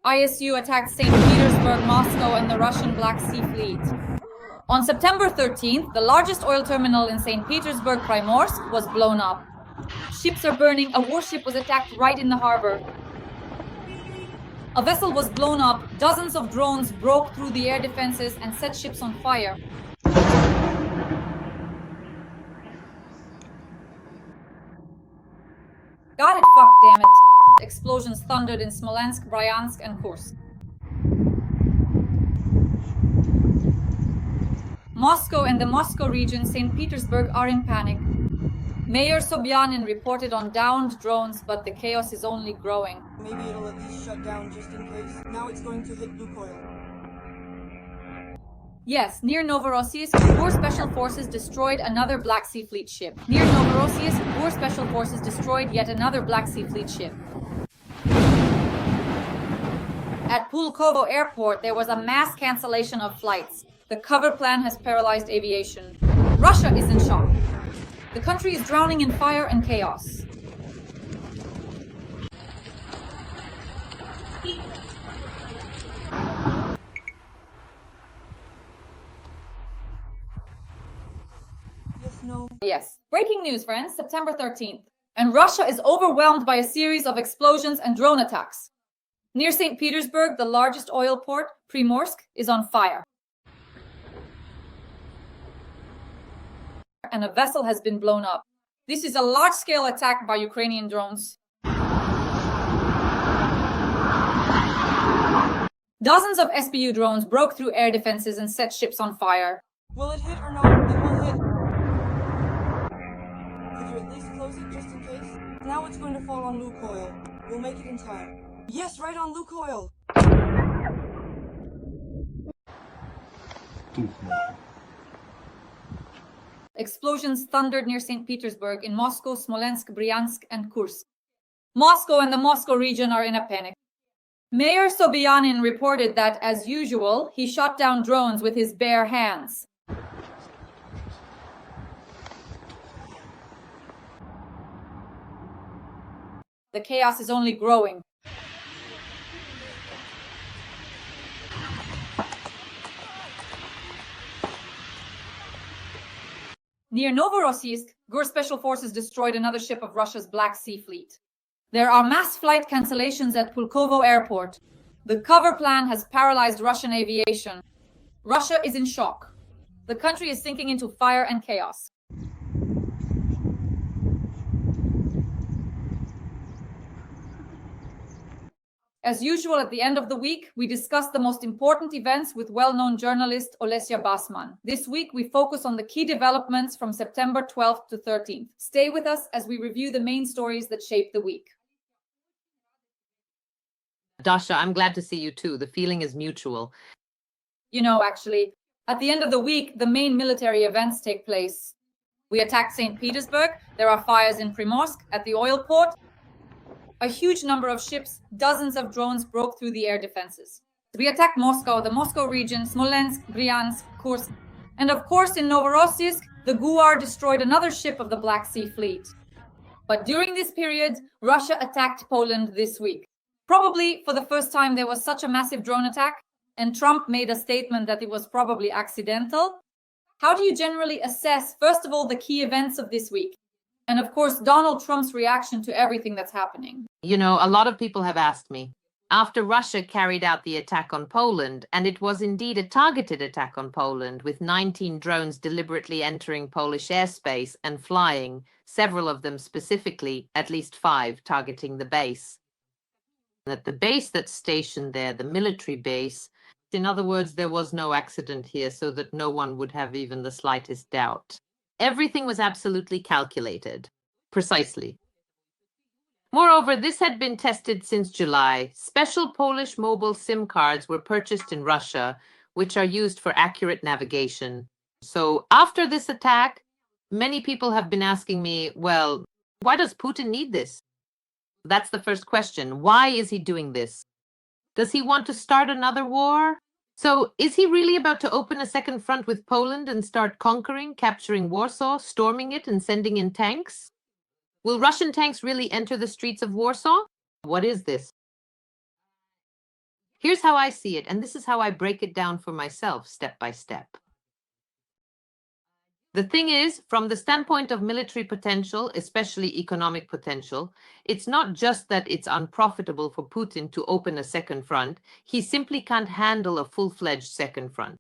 ISU attacked St. Petersburg, Moscow, and the Russian Black Sea Fleet. On September 13th, the largest oil terminal in St. Petersburg, Primorsk, was blown up. Ships are burning. A warship was attacked right in the harbor. A vessel was blown up. Dozens of drones broke through the air defenses and set ships on fire. Got it, fuck, damn it. Explosions thundered in Smolensk, Bryansk, and Kursk. Moscow and the Moscow region, St. Petersburg, are in panic. Mayor Sobyanin reported on downed drones, but the chaos is only growing. Maybe it'll at least shut down just in case. Now it's going to hit Lukoil. Yes, near Novorossiysk, Boer Special Forces destroyed another Black Sea Fleet ship. Near Novorossiysk, Boer Special Forces destroyed yet another Black Sea Fleet ship. At Pulkovo Airport, there was a mass cancellation of flights. The cover plan has paralyzed aviation. Russia is in shock. The country is drowning in fire and chaos. Yes. Breaking news, friends, September 13th. And Russia is overwhelmed by a series of explosions and drone attacks. Near St. Petersburg, the largest oil port, Primorsk, is on fire. And a vessel has been blown up. This is a large-scale attack by Ukrainian drones. Dozens of SBU drones broke through air defenses and set ships on fire. Will it hit or no? It will hit. Could you at least close it just in case? Now it's going to fall on Lukoil. We'll make it in time. Yes, right on Lukoil! Explosions thundered near St. Petersburg, in Moscow, Smolensk, Bryansk, and Kursk. Moscow and the Moscow region are in a panic. Mayor Sobyanin reported that, as usual, he shot down drones with his bare hands. The chaos is only growing. Near Novorossiysk, Boer Special Forces destroyed another ship of Russia's Black Sea Fleet. There are mass flight cancellations at Pulkovo Airport. The cover plan has paralyzed Russian aviation. Russia is in shock. The country is sinking into fire and chaos. As usual, at the end of the week, we discuss the most important events with well-known journalist Alesya Batsman. This week, we focus on the key developments from September 12th to 13th. Stay with us as we review the main stories that shaped the week. Dasha, I'm glad to see you too. The feeling is mutual. You know, actually, at the end of the week, the main military events take place. We attacked St. Petersburg. There are fires in Primorsk at the oil port. A huge number of ships, dozens of drones broke through the air defenses. We attacked Moscow, the Moscow region, Smolensk, Bryansk, Kursk, and of course in Novorossiysk, the GUAR destroyed another ship of the Black Sea Fleet. But during this period, Russia attacked Poland this week. Probably for the first time there was such a massive drone attack, and Trump made a statement that it was probably accidental. How do you generally assess, first of all, the key events of this week? And of course, Donald Trump's reaction to everything that's happening. You know, a lot of people have asked me, after Russia carried out the attack on Poland, and it was indeed a targeted attack on Poland, with 19 drones deliberately entering Polish airspace and flying, several of them specifically, at least 5, targeting the base. At the base that's stationed there, the military base, in other words, there was no accident here, so that no one would have even the slightest doubt. Everything was absolutely calculated, precisely. Moreover, this had been tested since July. Special Polish mobile SIM cards were purchased in Russia, which are used for accurate navigation. So after this attack, many people have been asking me, well, why does Putin need this? That's the first question. Why is he doing this? Does he want to start another war? So is he really about to open a second front with Poland and start conquering, capturing Warsaw, storming it and sending in tanks? Will Russian tanks really enter the streets of Warsaw? What is this? Here's how I see it, and this is how I break it down for myself, step by step. The thing is, from the standpoint of military potential, especially economic potential, it's not just that it's unprofitable for Putin to open a second front. He simply can't handle a full-fledged second front.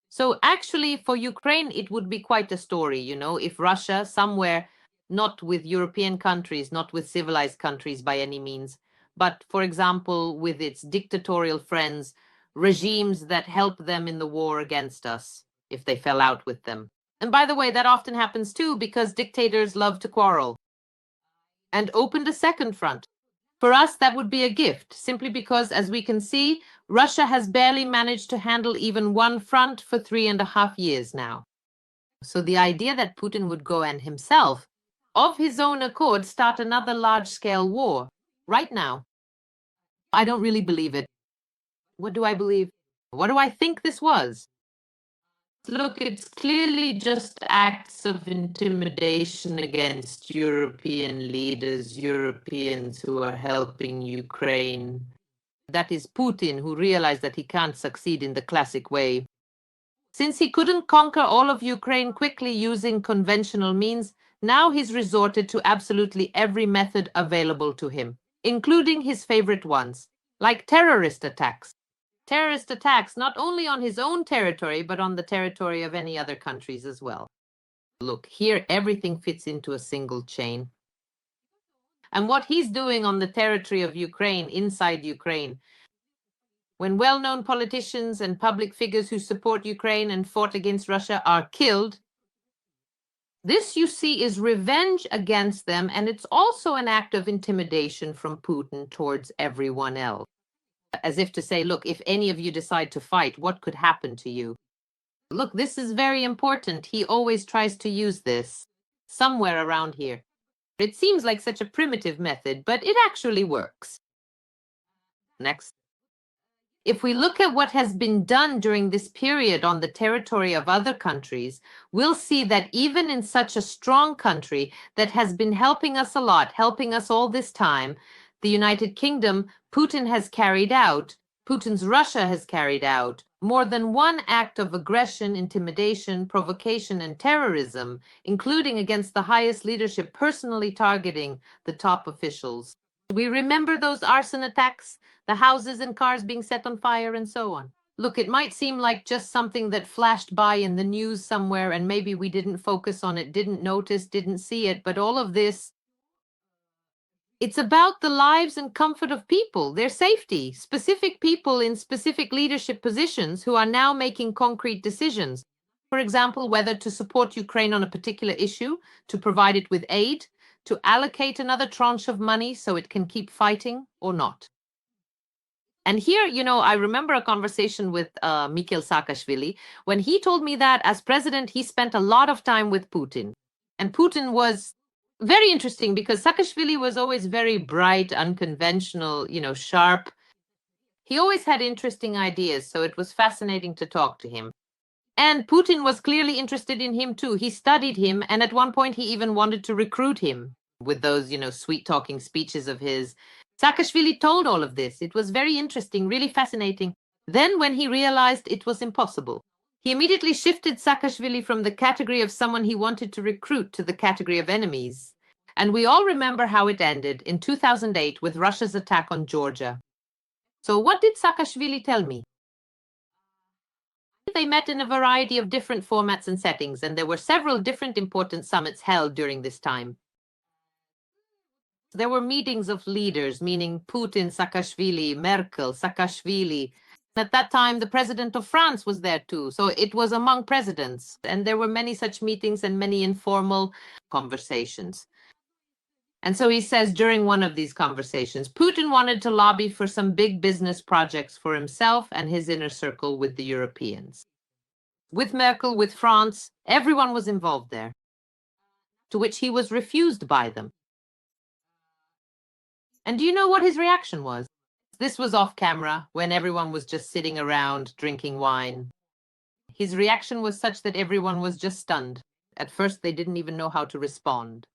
So actually, for Ukraine, it would be quite a story, if Russia, somewhere, not with European countries, not with civilized countries by any means, but, for example, with its dictatorial friends, regimes that help them in the war against us, if they fell out with them. And by the way, that often happens too, because dictators love to quarrel. And opened a second front. For us, that would be a gift, simply because, as we can see, Russia has barely managed to handle even one front for 3.5 years now. So the idea that Putin would go and himself, of his own accord, start another large-scale war, right now, I don't really believe it. What do I believe? What do I think this was? Look, it's clearly just acts of intimidation against European leaders, Europeans who are helping Ukraine. That is Putin, who realized that he can't succeed in the classic way. Since he couldn't conquer all of Ukraine quickly using conventional means, now he's resorted to absolutely every method available to him, including his favorite ones, like terrorist attacks. Terrorist attacks not only on his own territory, but on the territory of any other countries as well. Look, here everything fits into a single chain. And what he's doing on the territory of Ukraine, inside Ukraine, when well-known politicians and public figures who support Ukraine and fought against Russia are killed, this, you see, is revenge against them, and it's also an act of intimidation from Putin towards everyone else. As if to say, look, if any of you decide to fight, what could happen to you? Look, this is very important. He always tries to use this somewhere around here. It seems like such a primitive method, but it actually works. Next. If we look at what has been done during this period on the territory of other countries, we'll see that even in such a strong country that has been helping us a lot, helping us all this time, the United Kingdom, Putin's Russia has carried out more than one act of aggression, intimidation, provocation, and terrorism, including against the highest leadership, personally targeting the top officials. We remember those arson attacks, the houses and cars being set on fire, and so on. Look, it might seem like just something that flashed by in the news somewhere, and maybe we didn't focus on it, didn't notice, didn't see it, but all of this, it's about the lives and comfort of people, their safety, specific people in specific leadership positions who are now making concrete decisions. For example, whether to support Ukraine on a particular issue, to provide it with aid, to allocate another tranche of money so it can keep fighting or not. And here, I remember a conversation with Mikhail Saakashvili when he told me that as president, he spent a lot of time with Putin. And Putin was very interesting because Saakashvili was always very bright, unconventional, sharp. He always had interesting ideas, so it was fascinating to talk to him. And Putin was clearly interested in him too. He studied him, and at one point he even wanted to recruit him with those, sweet-talking speeches of his. Saakashvili told all of this. It was very interesting, really fascinating. Then when he realized it was impossible, he immediately shifted Saakashvili from the category of someone he wanted to recruit to the category of enemies. And we all remember how it ended in 2008 with Russia's attack on Georgia. So what did Saakashvili tell me? They met in a variety of different formats and settings, and there were several different important summits held during this time. There were meetings of leaders, meaning Putin, Saakashvili, Merkel, Saakashvili. At that time, the president of France was there too, so it was among presidents, and there were many such meetings and many informal conversations. And so he says during one of these conversations, Putin wanted to lobby for some big business projects for himself and his inner circle with the Europeans. With Merkel, with France, everyone was involved there, to which he was refused by them. And do you know what his reaction was? This was off camera, when everyone was just sitting around drinking wine. His reaction was such that everyone was just stunned. At first, they didn't even know how to respond.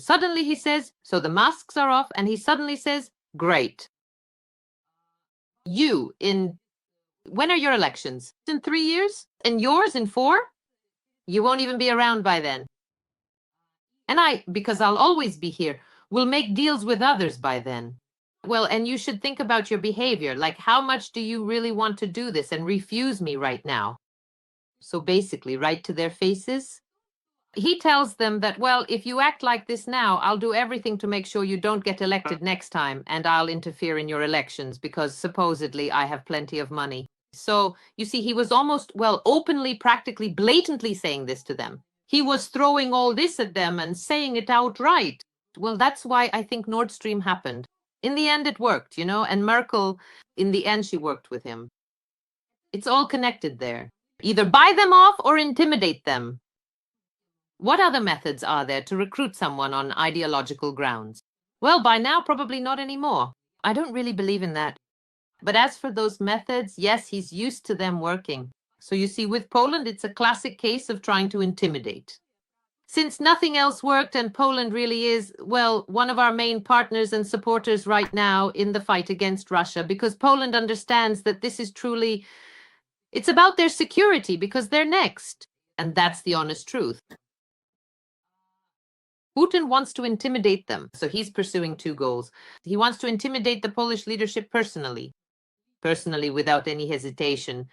Suddenly he says, so the masks are off, and he suddenly says, great. when are your elections? In 3 years? And yours in 4? You won't even be around by then. And because I'll always be here, will make deals with others by then. Well, and you should think about your behavior. Like, how much do you really want to do this and refuse me right now? So basically, right to their faces. He tells them that, well, if you act like this now, I'll do everything to make sure you don't get elected next time, and I'll interfere in your elections because supposedly I have plenty of money. So you see, he was almost, well, openly, practically, blatantly saying this to them. He was throwing all this at them and saying it outright. Well, that's why I think Nord Stream happened. In the end, it worked, and Merkel, in the end, she worked with him. It's all connected there. Either buy them off or intimidate them. What other methods are there to recruit someone on ideological grounds? Well, by now, probably not anymore. I don't really believe in that. But as for those methods, yes, he's used to them working. So you see, with Poland, it's a classic case of trying to intimidate. Since nothing else worked and Poland really is, well, one of our main partners and supporters right now in the fight against Russia, because Poland understands that this is truly, it's about their security because they're next. And that's the honest truth. Putin wants to intimidate them, so he's pursuing 2 goals. He wants to intimidate the Polish leadership personally without any hesitation.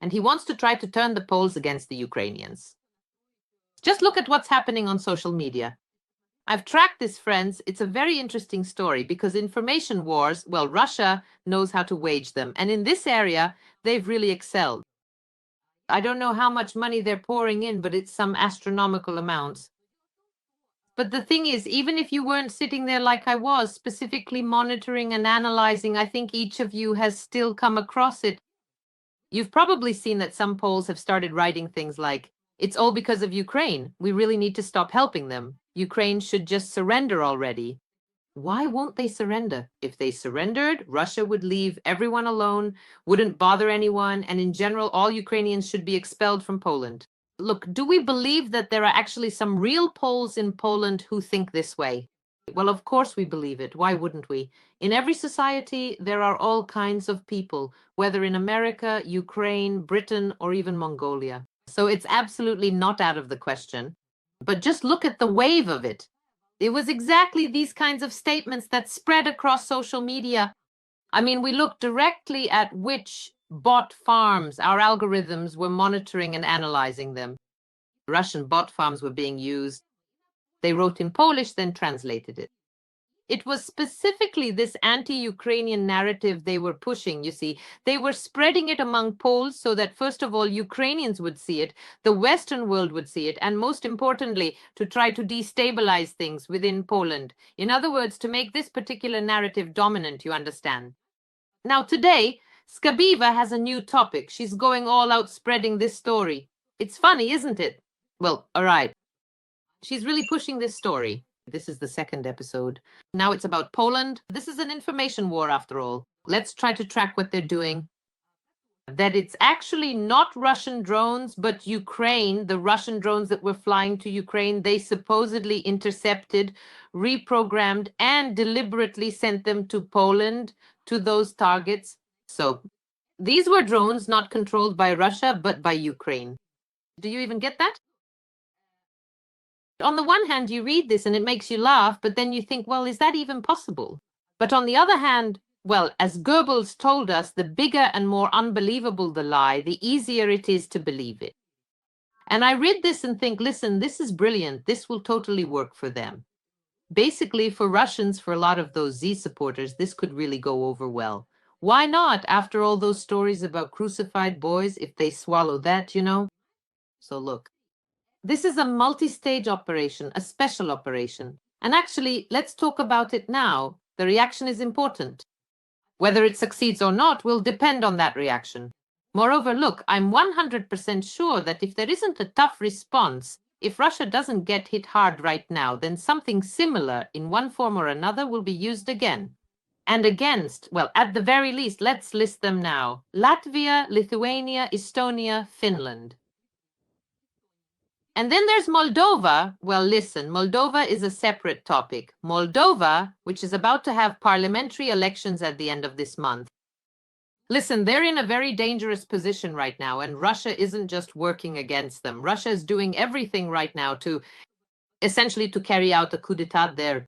And he wants to try to turn the Poles against the Ukrainians. Just look at what's happening on social media. I've tracked this, friends. It's a very interesting story because information wars, well, Russia knows how to wage them. And in this area, they've really excelled. I don't know how much money they're pouring in, but it's some astronomical amounts. But the thing is, even if you weren't sitting there like I was, specifically monitoring and analyzing, I think each of you has still come across it. You've probably seen that some Poles have started writing things like, it's all because of Ukraine. We really need to stop helping them. Ukraine should just surrender already. Why won't they surrender? If they surrendered, Russia would leave everyone alone, wouldn't bother anyone, and in general, all Ukrainians should be expelled from Poland. Look, do we believe that there are actually some real Poles in Poland who think this way? Well, of course we believe it. Why wouldn't we? In every society, there are all kinds of people, whether in America, Ukraine, Britain, or even Mongolia. So it's absolutely not out of the question. But just look at the wave of it. It was exactly these kinds of statements that spread across social media. I mean, we looked directly at which bot farms our algorithms were monitoring and analyzing them. Russian bot farms were being used. They wrote in Polish, then translated it. It was specifically this anti-Ukrainian narrative they were pushing, you see. They were spreading it among Poles so that, first of all, Ukrainians would see it, the Western world would see it, and most importantly, to try to destabilize things within Poland. In other words, to make this particular narrative dominant, you understand. Now, today, Skabiva has a new topic. She's going all out spreading this story. It's funny, isn't it? Well, all right. She's really pushing this story. This is the 2nd episode. Now it's about Poland. This is an information war, after all. Let's try to track what they're doing. That it's actually not Russian drones, but Ukraine, the Russian drones that were flying to Ukraine, they supposedly intercepted, reprogrammed, and deliberately sent them to Poland, to those targets. So these were drones not controlled by Russia, but by Ukraine. Do you even get that? On the one hand, you read this and it makes you laugh, but then you think, well, is that even possible? But on the other hand, well, as Goebbels told us, the bigger and more unbelievable the lie, the easier it is to believe it. And I read this and think, listen, this is brilliant. This will totally work for them. Basically, for Russians, for a lot of those Z supporters, this could really go over well. Why not, after all those stories about crucified boys, if they swallow that, So look. This is a multi-stage operation, a special operation. And actually, let's talk about it now. The reaction is important. Whether it succeeds or not will depend on that reaction. Moreover, look, I'm 100% sure that if there isn't a tough response, if Russia doesn't get hit hard right now, then something similar in one form or another will be used again. And against, well, at the very least, let's list them now. Latvia, Lithuania, Estonia, Finland. And then there's Moldova. Well, listen, Moldova is a separate topic. Moldova, which is about to have parliamentary elections at the end of this month. Listen, they're in a very dangerous position right now, and Russia isn't just working against them. Russia is doing everything right now to essentially to carry out a coup d'etat there.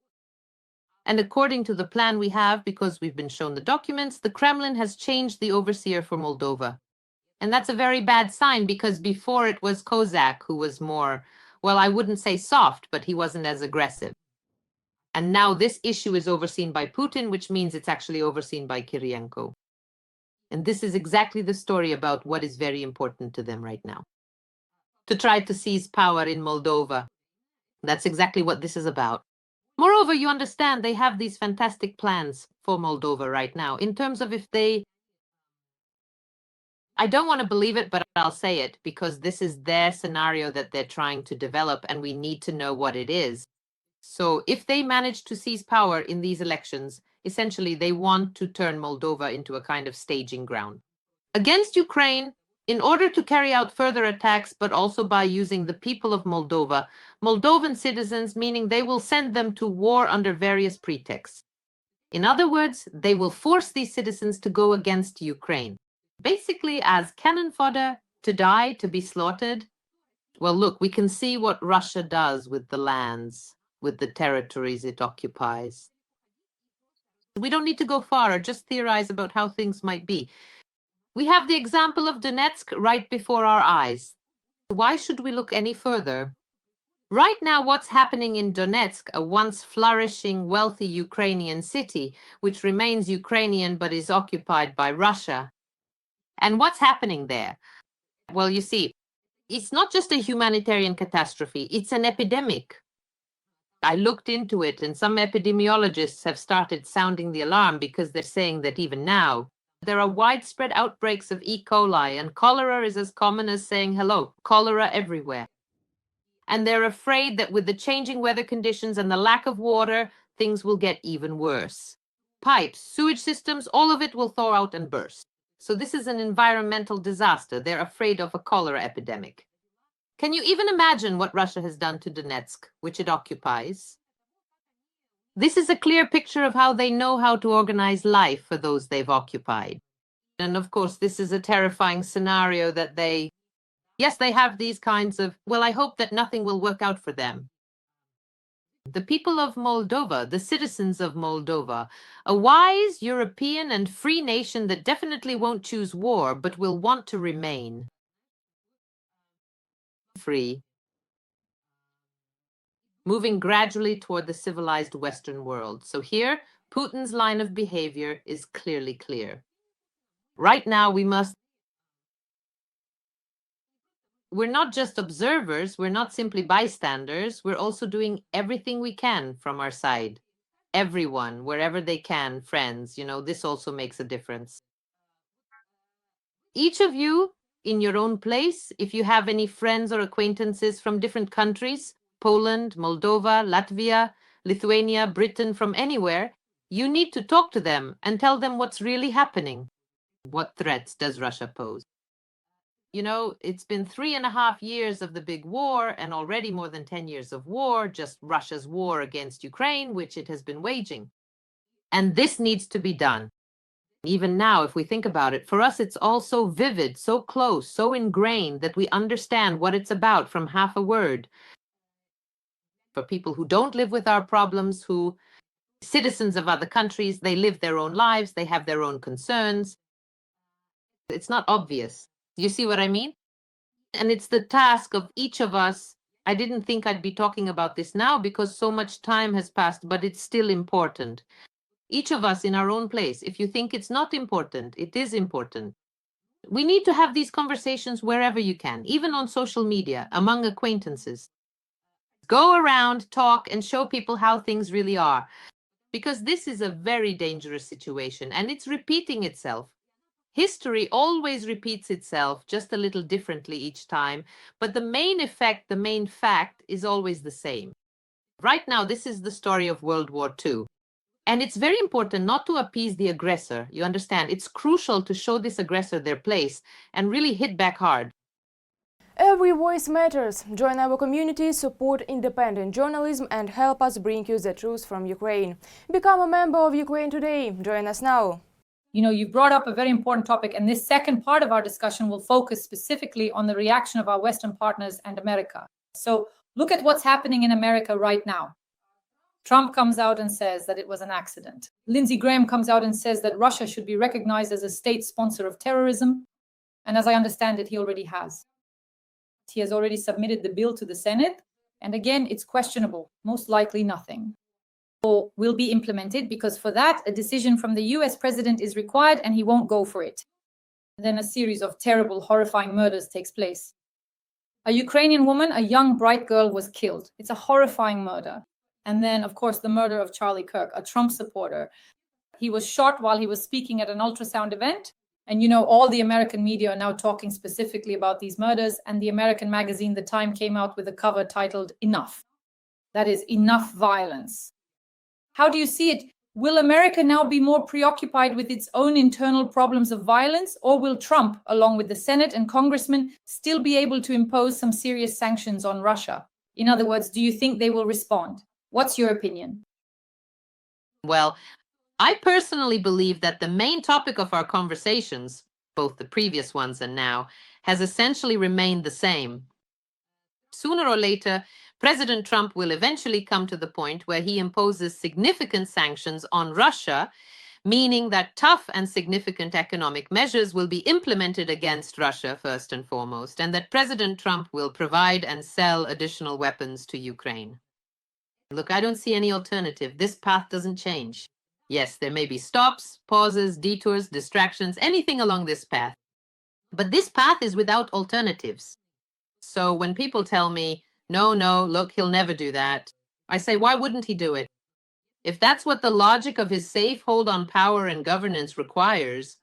And according to the plan we have, because we've been shown the documents, the Kremlin has changed the overseer for Moldova. And that's a very bad sign, because before it was Kozak who was more, well, I wouldn't say soft, but he wasn't as aggressive. And now this issue is overseen by Putin, which means it's actually overseen by Kirienko. And this is exactly the story about what is very important to them right now. To try to seize power in Moldova. That's exactly what this is about. Moreover, you understand they have these fantastic plans for Moldova right now in terms of if they... I don't want to believe it, but I'll say it because this is their scenario that they're trying to develop and we need to know what it is. So if they manage to seize power in these elections, essentially they want to turn Moldova into a kind of staging ground against Ukraine in order to carry out further attacks, but also by using the people of Moldova, Moldovan citizens, meaning they will send them to war under various pretexts. In other words, they will force these citizens to go against Ukraine, basically as cannon fodder, to die, to be slaughtered. Well, look, we can see what Russia does with the lands, with the territories it occupies. We don't need to go far or just theorize about how things might be. We have the example of Donetsk right before our eyes. Why should we look any further? Right now, what's happening in Donetsk, a once flourishing, wealthy Ukrainian city, which remains Ukrainian but is occupied by Russia. And what's happening there? Well, you see, it's not just a humanitarian catastrophe, it's an epidemic. I looked into it, and some epidemiologists have started sounding the alarm because they're saying that even now, there are widespread outbreaks of E. coli, and cholera is as common as saying hello, cholera everywhere. And they're afraid that with the changing weather conditions and the lack of water, things will get even worse. Pipes, sewage systems, all of it will thaw out and burst. So this is an environmental disaster. They're afraid of a cholera epidemic. Can you even imagine what Russia has done to Donetsk, which it occupies? This is a clear picture of how they know how to organize life for those they've occupied. And of course, this is a terrifying scenario that yes, they have these kinds of, well, I hope that nothing will work out for them. The people of Moldova, the citizens of Moldova, a wise, European, and free nation that definitely won't choose war, but will want to remain free, moving gradually toward the civilized Western world. So here, Putin's line of behavior is clearly clear. Right now, we're not just observers, we're not simply bystanders, we're also doing everything we can from our side. Everyone, wherever they can, friends, this also makes a difference. Each of you, in your own place, if you have any friends or acquaintances from different countries, Poland, Moldova, Latvia, Lithuania, Britain, from anywhere, you need to talk to them and tell them what's really happening. What threats does Russia pose? It's been 3.5 years of the big war and already more than 10 years of war, just Russia's war against Ukraine, which it has been waging. And this needs to be done. Even now, if we think about it, for us, it's all so vivid, so close, so ingrained that we understand what it's about from half a word. For people who don't live with our problems, who citizens of other countries, they live their own lives, they have their own concerns. It's not obvious. You see what I mean? And it's the task of each of us. I didn't think I'd be talking about this now because so much time has passed, but it's still important. Each of us in our own place. If you think it's not important, it is important. We need to have these conversations wherever you can, even on social media, among acquaintances. Go around, talk, and show people how things really are. Because this is a very dangerous situation, and it's repeating itself. History always repeats itself, just a little differently each time, but the main effect, the main fact, is always the same. Right now, this is the story of World War II. And it's very important not to appease the aggressor. You understand? It's crucial to show this aggressor their place and really hit back hard. Every voice matters. Join our community, support independent journalism and help us bring you the truth from Ukraine. Become a member of Ukraine Today. Join us now. You've brought up a very important topic, and this second part of our discussion will focus specifically on the reaction of our Western partners and America. So look at what's happening in America right now. Trump comes out and says that it was an accident. Lindsey Graham comes out and says that Russia should be recognized as a state sponsor of terrorism. And as I understand it, he already has. He has already submitted the bill to the Senate. And again, it's questionable. Most likely nothing or will be implemented, because for that, a decision from the US president is required and he won't go for it. And then a series of terrible, horrifying murders takes place. A Ukrainian woman, a young, bright girl, was killed. It's a horrifying murder. And then, of course, the murder of Charlie Kirk, a Trump supporter. He was shot while he was speaking at an ultrasound event. And all the American media are now talking specifically about these murders. And the American magazine, The Time, came out with a cover titled Enough. That is, enough violence. How do you see it? Will America now be more preoccupied with its own internal problems of violence, or will Trump, along with the Senate and congressmen, still be able to impose some serious sanctions on Russia? In other words, do you think they will respond? What's your opinion? Well, I personally believe that the main topic of our conversations, both the previous ones and now, has essentially remained the same. Sooner or later, President Trump will eventually come to the point where he imposes significant sanctions on Russia, meaning that tough and significant economic measures will be implemented against Russia first and foremost, and that President Trump will provide and sell additional weapons to Ukraine. Look, I don't see any alternative. This path doesn't change. Yes, there may be stops, pauses, detours, distractions, anything along this path. But this path is without alternatives. So when people tell me, no, look, he'll never do that, I say, why wouldn't he do it? If that's what the logic of his safe hold on power and governance requires,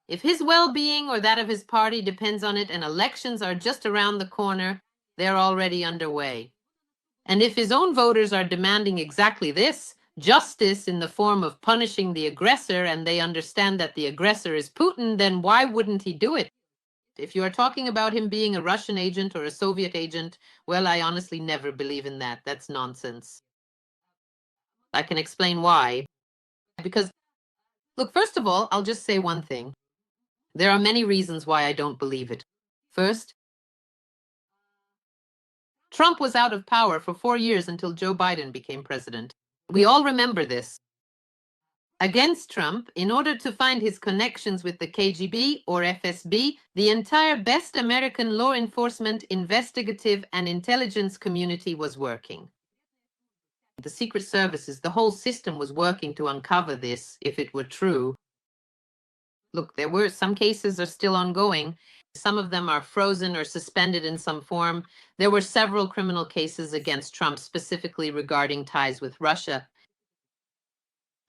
if his well-being or that of his party depends on it and elections are just around the corner, they're already underway. And if his own voters are demanding exactly this, justice in the form of punishing the aggressor, and they understand that the aggressor is Putin, then why wouldn't he do it? If you are talking about him being a Russian agent or a Soviet agent, well, I honestly never believe in that. That's nonsense. I can explain why. Because, look, first of all, I'll just say one thing. There are many reasons why I don't believe it. First, Trump was out of power for 4 years until Joe Biden became president. We all remember this. Against Trump, in order to find his connections with the KGB or FSB, the entire best American law enforcement, investigative, and intelligence community was working. The Secret Services, the whole system was working to uncover this, if it were true. Look, some cases are still ongoing. Some of them are frozen or suspended in some form. There were several criminal cases against Trump, specifically regarding ties with Russia.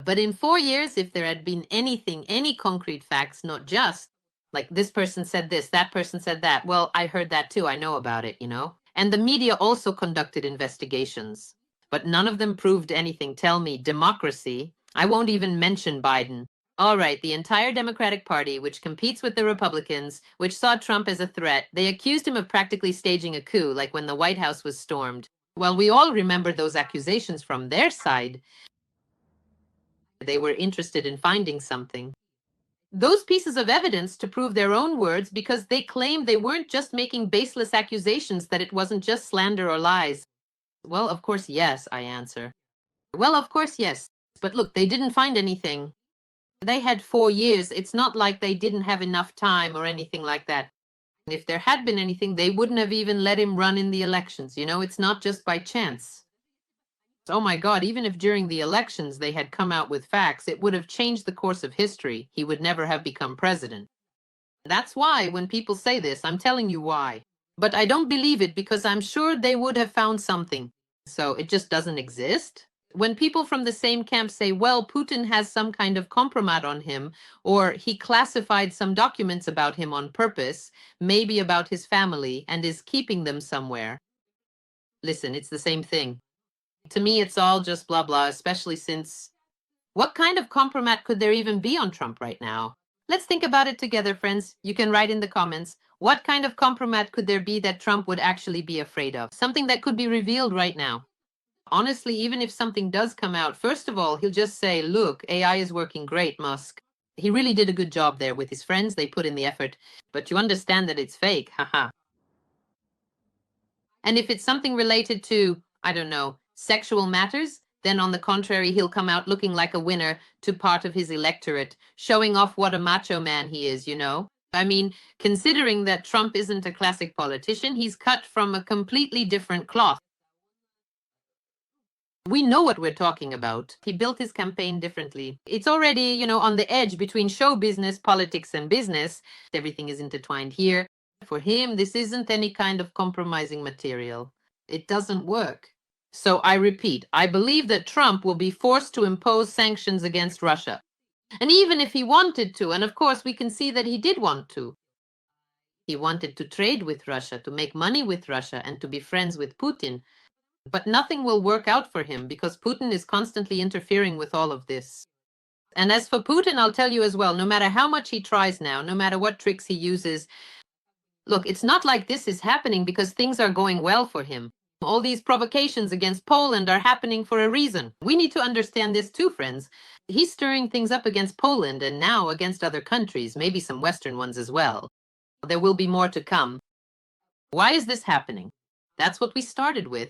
But in 4 years, if there had been anything, any concrete facts, not just like this person said this, that person said that, well, I heard that too, I know about it, And the media also conducted investigations, but none of them proved anything. Tell me, democracy? I won't even mention Biden. All right, the entire Democratic Party, which competes with the Republicans, which saw Trump as a threat, they accused him of practically staging a coup, like when the White House was stormed. Well, we all remember those accusations from their side. They were interested in finding something. Those pieces of evidence to prove their own words, because they claimed they weren't just making baseless accusations, that it wasn't just slander or lies. Well, of course, yes, I answer. Well, of course, yes. But look, they didn't find anything. They had 4 years. It's not like they didn't have enough time or anything like that. If there had been anything, they wouldn't have even let him run in the elections. It's not just by chance. Oh my God, even if during the elections they had come out with facts, it would have changed the course of history. He would never have become president. That's why when people say this, I'm telling you why. But I don't believe it, because I'm sure they would have found something. So it just doesn't exist. When people from the same camp say, well, Putin has some kind of compromat on him, or he classified some documents about him on purpose, maybe about his family, and is keeping them somewhere. Listen, it's the same thing. To me, it's all just blah, blah, especially since what kind of compromat could there even be on Trump right now? Let's think about it together, friends. You can write in the comments. What kind of compromat could there be that Trump would actually be afraid of? Something that could be revealed right now. Honestly, even if something does come out, first of all, he'll just say, look, AI is working great, Musk. He really did a good job there with his friends. They put in the effort, but you understand that it's fake. Haha. And if it's something related to, I don't know, sexual matters, then on the contrary, he'll come out looking like a winner to part of his electorate, showing off what a macho man he is, you know? I mean, considering that Trump isn't a classic politician, he's cut from a completely different cloth. We know what we're talking about. He built his campaign differently. It's already, on the edge between show business, politics, and business. Everything is intertwined here. For him, this isn't any kind of compromising material. It doesn't work. So I repeat, I believe that Trump will be forced to impose sanctions against Russia. And even if he wanted to, and of course we can see that he did want to, he wanted to trade with Russia, to make money with Russia, and to be friends with Putin. But nothing will work out for him because Putin is constantly interfering with all of this. And as for Putin, I'll tell you as well, no matter how much he tries now, no matter what tricks he uses, look, it's not like this is happening because things are going well for him. All these provocations against Poland are happening for a reason. We need to understand this too, friends. He's stirring things up against Poland and now against other countries, maybe some Western ones as well. There will be more to come. Why is this happening? That's what we started with.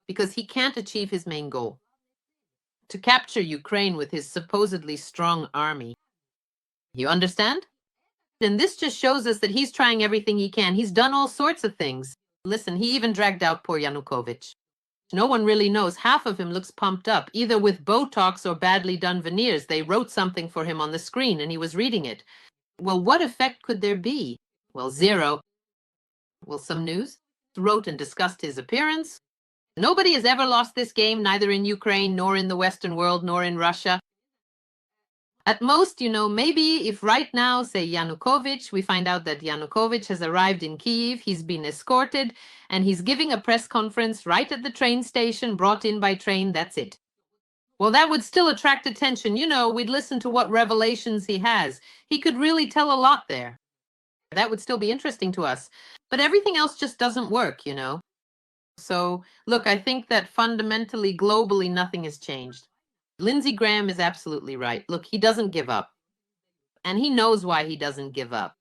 Because he can't achieve his main goal, to capture Ukraine with his supposedly strong army. You understand? And this just shows us that he's trying everything he can. He's done all sorts of things. Listen, he even dragged out poor Yanukovych. No one really knows. Half of him looks pumped up, either with Botox or badly done veneers. They wrote something for him on the screen and he was reading it. Well, what effect could there be? Well, zero. Well, some news? Wrote and discussed his appearance. Nobody has ever lost this game, neither in Ukraine, nor in the Western world, nor in Russia. At most, maybe if right now, say Yanukovych, we find out that Yanukovych has arrived in Kyiv, he's been escorted, and he's giving a press conference right at the train station, brought in by train, that's it. Well, that would still attract attention. We'd listen to what revelations he has. He could really tell a lot there. That would still be interesting to us. But everything else just doesn't work, So, look, I think that fundamentally, globally, nothing has changed. Lindsey Graham is absolutely right. Look, he doesn't give up. And he knows why he doesn't give up.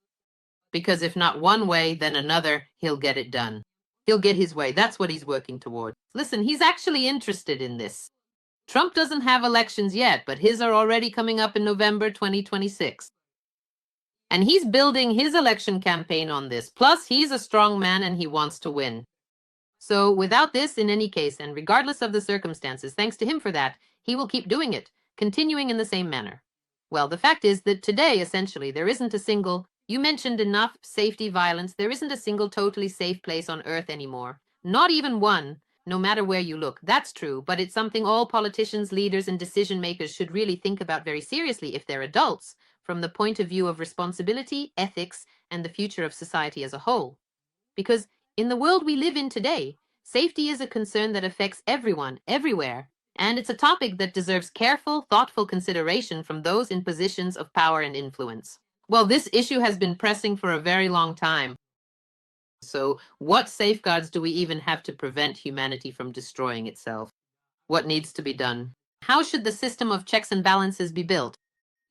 Because if not one way, then another, he'll get it done. He'll get his way. That's what he's working toward. Listen, he's actually interested in this. Trump doesn't have elections yet, but his are already coming up in November 2026. And he's building his election campaign on this. Plus, he's a strong man and he wants to win. So without this, in any case, and regardless of the circumstances, thanks to him for that, he will keep doing it, continuing in the same manner. Well, the fact is that today, essentially, there isn't a single, you mentioned enough safety violence, there isn't a single totally safe place on earth anymore. Not even one, no matter where you look. That's true, but it's something all politicians, leaders, and decision makers should really think about very seriously if they're adults, from the point of view of responsibility, ethics, and the future of society as a whole. Because in the world we live in today, safety is a concern that affects everyone, everywhere, and it's a topic that deserves careful, thoughtful consideration from those in positions of power and influence. Well, this issue has been pressing for a very long time. So, what safeguards do we even have to prevent humanity from destroying itself? What needs to be done? How should the system of checks and balances be built?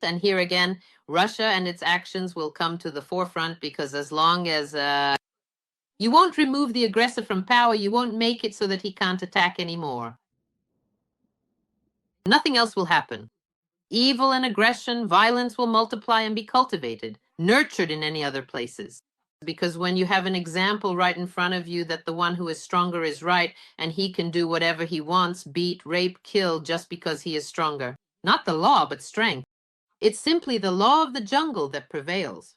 And here again, Russia and its actions will come to the forefront because as long as you won't remove the aggressor from power, you won't make it so that he can't attack anymore. Nothing else will happen. Evil and aggression, violence will multiply and be cultivated, nurtured in any other places. Because when you have an example right in front of you that the one who is stronger is right and he can do whatever he wants, beat, rape, kill just because he is stronger. Not the law, but strength. It's simply the law of the jungle that prevails.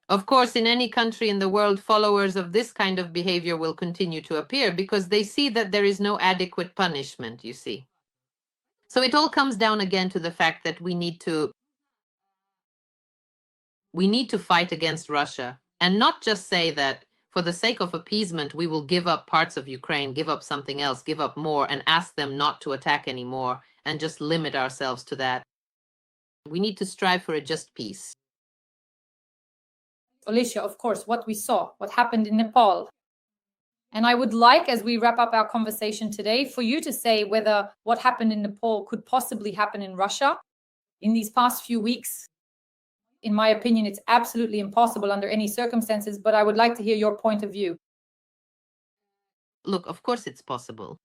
Of course, in any country in the world, followers of this kind of behavior will continue to appear because they see that there is no adequate punishment, you see. So it all comes down again to the fact that we need to fight against Russia and not just say that for the sake of appeasement, we will give up parts of Ukraine, give up something else, give up more and ask them not to attack anymore and just limit ourselves to that. We need to strive for a just peace. Alesya, of course, what we saw, what happened in Nepal. And I would like, as we wrap up our conversation today, for you to say whether what happened in Nepal could possibly happen in Russia in these past few weeks. in my opinion, it's absolutely impossible under any circumstances, but I would like to hear your point of view. Look, of course it's possible.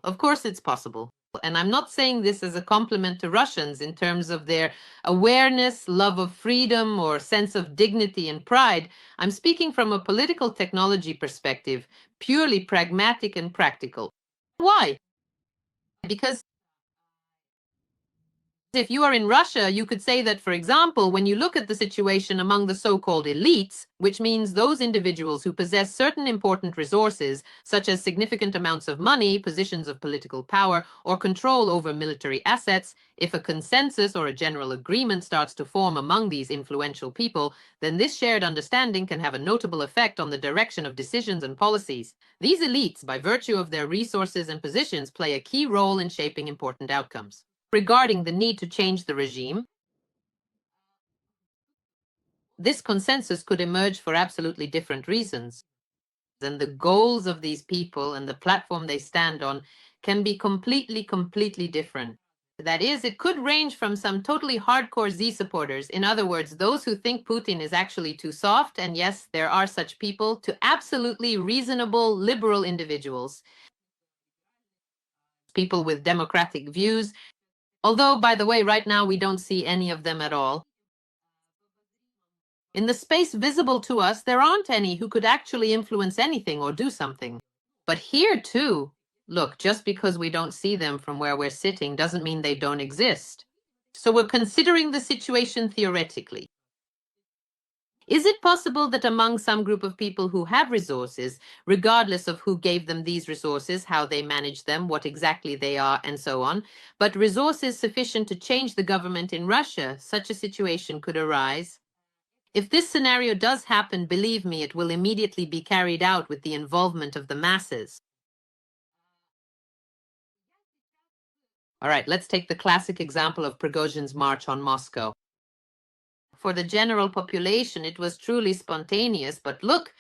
Of course it's possible. And I'm not saying this as a compliment to Russians in terms of their awareness, love of freedom, or sense of dignity and pride. I'm speaking from a political technology perspective, purely pragmatic and practical. Why? Because if you are in Russia, you could say that, for example, when you look at the situation among the so-called elites, which means those individuals who possess certain important resources, such as significant amounts of money, positions of political power, or control over military assets, if a consensus or a general agreement starts to form among these influential people, then this shared understanding can have a notable effect on the direction of decisions and policies. These elites, by virtue of their resources and positions, play a key role in shaping important outcomes. Regarding the need to change the regime, this consensus could emerge for absolutely different reasons. And the goals of these people and the platform they stand on can be completely different. That is, it could range from some totally hardcore Z supporters, in other words, those who think Putin is actually too soft, and yes, there are such people, to absolutely reasonable liberal individuals, people with democratic views. Although, by the way, right now we don't see any of them at all. In the space visible to us, there aren't any who could actually influence anything or do something. But here too, look, just because we don't see them from where we're sitting doesn't mean they don't exist. So we're considering the situation theoretically. Is it possible that among some group of people who have resources, regardless of who gave them these resources, how they manage them, what exactly they are, and so on, but resources sufficient to change the government in Russia, such a situation could arise? If this scenario does happen, believe me, it will immediately be carried out with the involvement of the masses. All right, let's take the classic example of Prigozhin's march on Moscow. For the general population, it was truly spontaneous, but look,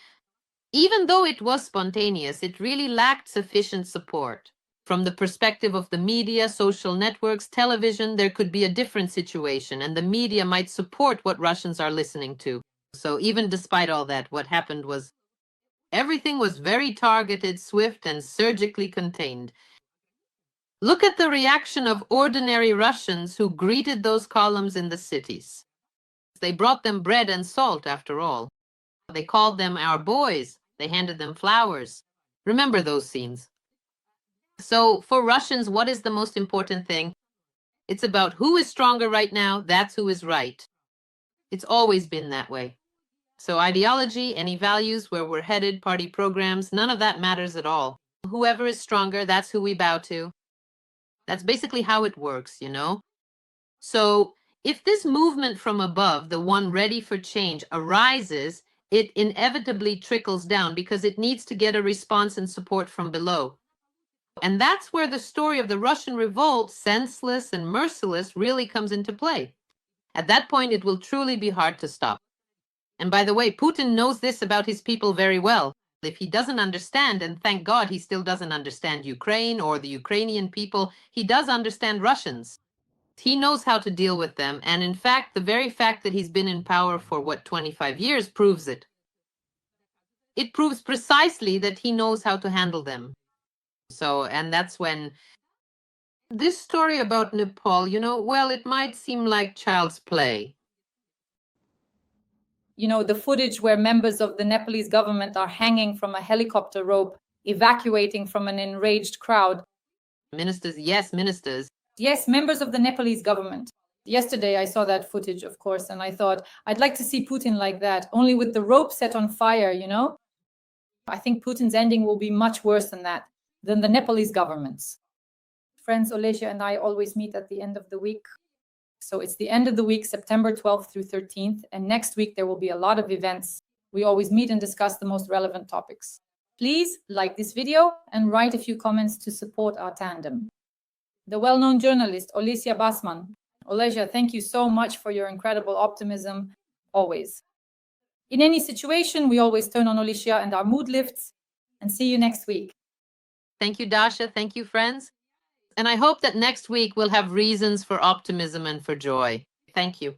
even though it was spontaneous, it really lacked sufficient support. From the perspective of the media, social networks, television, there could be a different situation, and the media might support what Russians are listening to. So even despite all that, what happened was everything was very targeted, swift, and surgically contained. Look at the reaction of ordinary Russians who greeted those columns in the cities. They brought them bread and salt, after all. They called them our boys. They handed them flowers. Remember those scenes. So for Russians, what is the most important thing? It's about who is stronger right now. That's who is right. It's always been that way. So ideology, any values, where we're headed, party programs, none of that matters at all. Whoever is stronger, that's who we bow to. That's basically how it works, you know? So if this movement from above, the one ready for change, arises, it inevitably trickles down because it needs to get a response and support from below. And that's where the story of the Russian revolt, senseless and merciless, really comes into play. At that point, it will truly be hard to stop. And by the way, Putin knows this about his people very well. If he doesn't understand, and thank God he still doesn't understand Ukraine or the Ukrainian people, he does understand Russians. He knows how to deal with them, and in fact, the very fact that he's been in power for, 25 years proves it. It proves precisely that he knows how to handle them. So, and that's when this story about Nepal, well, it might seem like child's play. The footage where members of the Nepalese government are hanging from a helicopter rope, evacuating from an enraged crowd. Ministers, yes, ministers. Yes, members of the Nepalese government. Yesterday, I saw that footage, of course, and I thought, I'd like to see Putin like that, only with the rope set on fire, I think Putin's ending will be much worse than that, than the Nepalese government's. Friends, Alesya and I always meet at the end of the week. So it's the end of the week, September 12th through 13th, and next week there will be a lot of events. We always meet and discuss the most relevant topics. Please like this video and write a few comments to support our tandem. The well-known journalist, Alesya Batsman. Alesya, thank you so much for your incredible optimism, always. In any situation, we always turn on Alesya and our mood lifts, and see you next week. Thank you, Dasha. Thank you, friends. And I hope that next week we'll have reasons for optimism and for joy. Thank you.